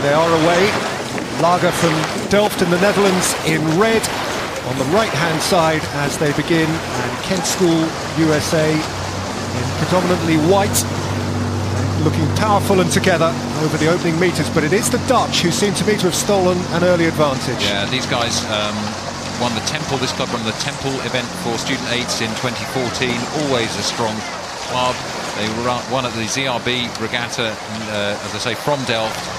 Here they are away. Laga from Delft in the Netherlands in red on the right-hand side as they begin, and Kent School USA in predominantly white, looking powerful and together over the opening metres, but it is the Dutch who seem to me to have stolen an early advantage. Yeah, these guys won the Temple, this club won the Temple event for Student 8s in 2014, always a strong club. They won at the ZRB Regatta, as I say, from Delft.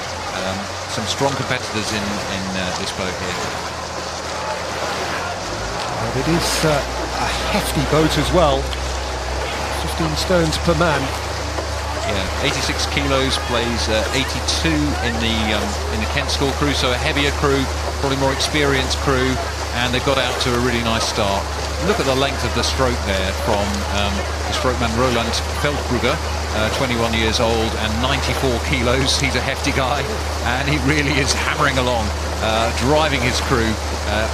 Some strong competitors in this boat here. And it is a hefty boat as well, 15 stones per man. Yeah, 86 kilos, plays 82 in the Kent School crew, so a heavier crew, probably more experienced crew, and they've got out to a really nice start. Look at the length of the stroke there from the strokeman Roland Veldbrugge, 21 years old and 94 kilos. He's a hefty guy, and he really is hammering along, driving his crew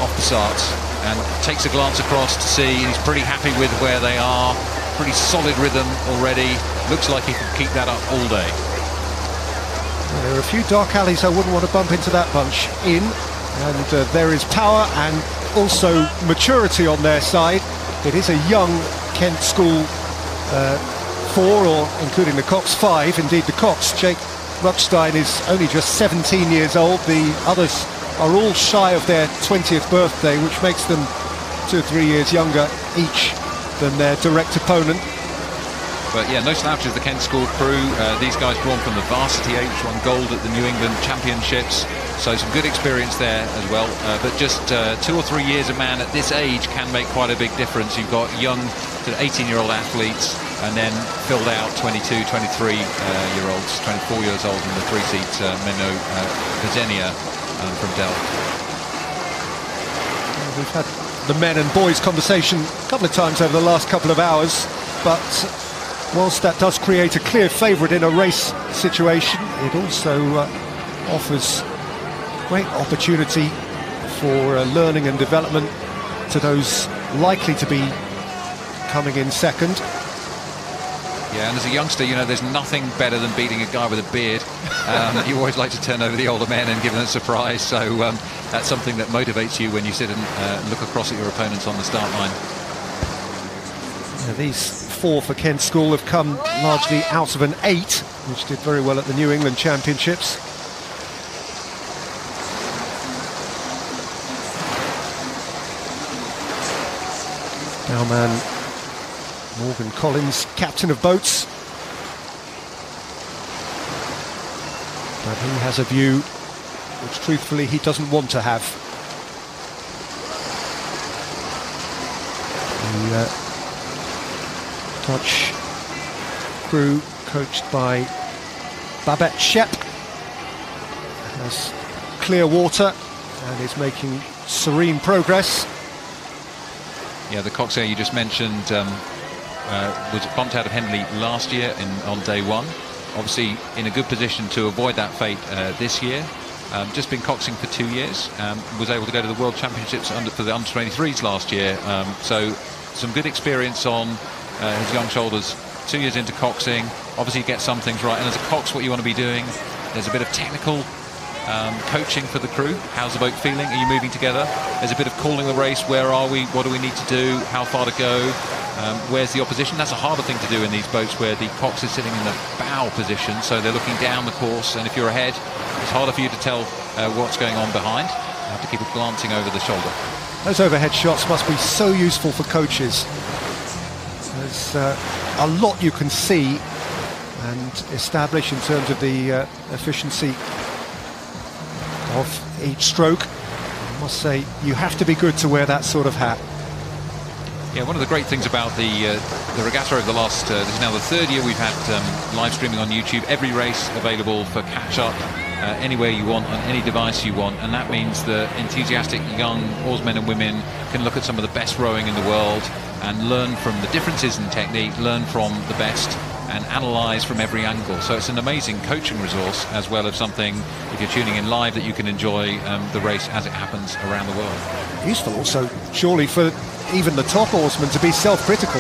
off the starts, and takes a glance across to see he's pretty happy with where they are. Pretty solid rhythm already. Looks like he can keep that up all day. Well, there are a few dark alleys I wouldn't want to bump into that bunch in, and there is power and also maturity on their side. It is a young Kent School 4, or including the Cox 5. Indeed, the Cox, Jake Ruckstein, is only just 17 years old. The others are all shy of their 20th birthday, which makes them 2 or 3 years younger each than their direct opponent. But yeah, no slouches, the Kent School crew. These guys drawn from the varsity A, which won gold at the New England Championships. So some good experience there as well. But just 2 or 3 years a man at this age can make quite a big difference. You've got young to 18-year-old athletes, and then filled out 22, 23-year-olds, 24 years old in the three-seat Menno Vezenia from Delft. We've had the men and boys conversation a couple of times over the last couple of hours, but whilst that does create a clear favourite in a race situation, it also offers great opportunity for learning and development to those likely to be coming in second. Yeah, and as a youngster, you know, there's nothing better than beating a guy with a beard. You always like to turn over the older men and give them a surprise, so that's something that motivates you when you sit and look across at your opponents on the start line. Yeah, these 4 for Kent School have come largely out of an 8, which did very well at the New England Championships. Bowman Morgan Collins, captain of boats, but he has a view which truthfully he doesn't want to have. The Dutch crew, coached by Babette Shep, has clear water and is making serene progress. Yeah, the Cox Air you just mentioned was bumped out of Henley last year on day 1. Obviously in a good position to avoid that fate this year. Just been coxing for 2 years. Was able to go to the World Championships for the under-23s last year. So some good experience on his young shoulders. 2 years into coxing. Obviously you get some things right. And as a cox, what you want to be doing, there's a bit of technical coaching for the crew. How's the boat feeling? Are you moving together? There's a bit of calling the race. Where are we? What do we need to do? How far to go? Where's the opposition? That's a harder thing to do in these boats where the cox is sitting in the bow position, so they're looking down the course, and if you're ahead, it's harder for you to tell what's going on behind. You have to keep it glancing over the shoulder. Those overhead shots must be so useful for coaches. There's a lot you can see and establish in terms of the efficiency of each stroke. I must say, you have to be good to wear that sort of hat. Yeah, one of the great things about the regatta over the last, this is now the 3rd year we've had live streaming on YouTube. Every race available for catch-up anywhere you want, on any device you want, and that means that enthusiastic young oarsmen and women can look at some of the best rowing in the world and learn from the differences in technique, learn from the best, and analyse from every angle. So it's an amazing coaching resource, as well as something, if you're tuning in live, that you can enjoy the race as it happens around the world. Useful also, surely, for even the top oarsmen to be self-critical.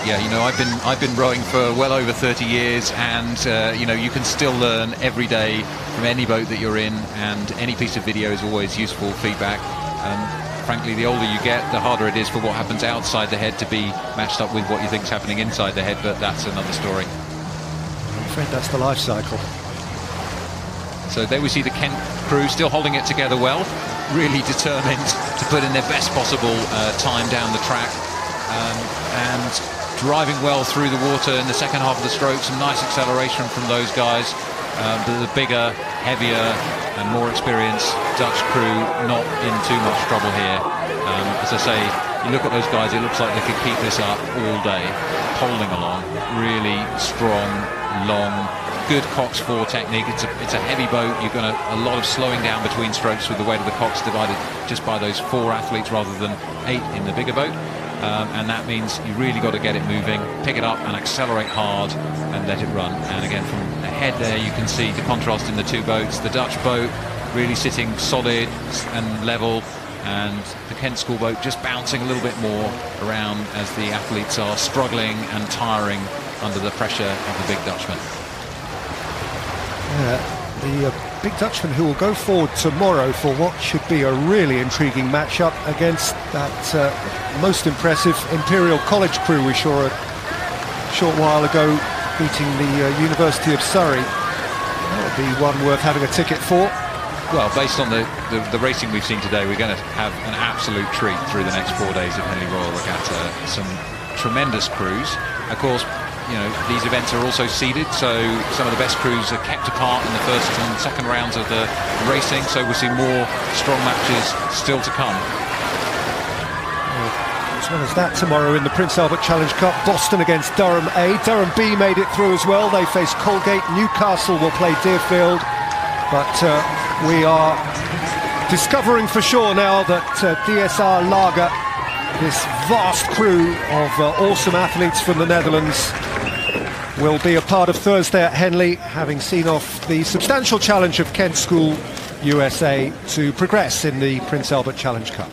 Yeah, you know, I've been rowing for well over 30 years, and you know, you can still learn every day from any boat that you're in, and any piece of video is always useful feedback. Frankly, the older you get, the harder it is for what happens outside the head to be matched up with what you think is happening inside the head, but that's another story. I'm afraid that's the life cycle. So there we see the Kent crew still holding it together well, really determined to put in their best possible time down the track, and driving well through the water in the second half of the stroke. Some nice acceleration from those guys. The bigger, heavier and more experienced Dutch crew not in too much trouble here. As I say, you look at those guys, it looks like they could keep this up all day, poling along. Really strong, long, good Cox 4 technique. It's a heavy boat. You're going to a lot of slowing down between strokes with the weight of the Cox divided just by those 4 athletes rather than 8 in the bigger boat. And that means you really got to get it moving, pick it up and accelerate hard and let it run. And again, from ahead there you can see the contrast in the two boats. The Dutch boat really sitting solid and level, and the Kent school boat just bouncing a little bit more around as the athletes are struggling and tiring under the pressure of the big Dutchman. The big Dutchman who will go forward tomorrow for what should be a really intriguing matchup against that most impressive Imperial College crew we saw a short while ago beating the University of Surrey. That would be one worth having a ticket for. Well, based on the racing we've seen today, we're going to have an absolute treat through the next 4 days of Henley Royal Regatta. Some tremendous crews. Of course, you know, these events are also seeded, so some of the best crews are kept apart in the first and second rounds of the racing, so we'll see more strong matches still to come. As well as that, tomorrow in the Prince Albert Challenge Cup, Boston against Durham A. Durham B made it through as well. They face Colgate. Newcastle will play Deerfield. But we are discovering for sure now that DSR Laga, this vast crew of awesome athletes from the Netherlands, will be a part of Thursday at Henley, having seen off the substantial challenge of Kent School USA to progress in the Prince Albert Challenge Cup.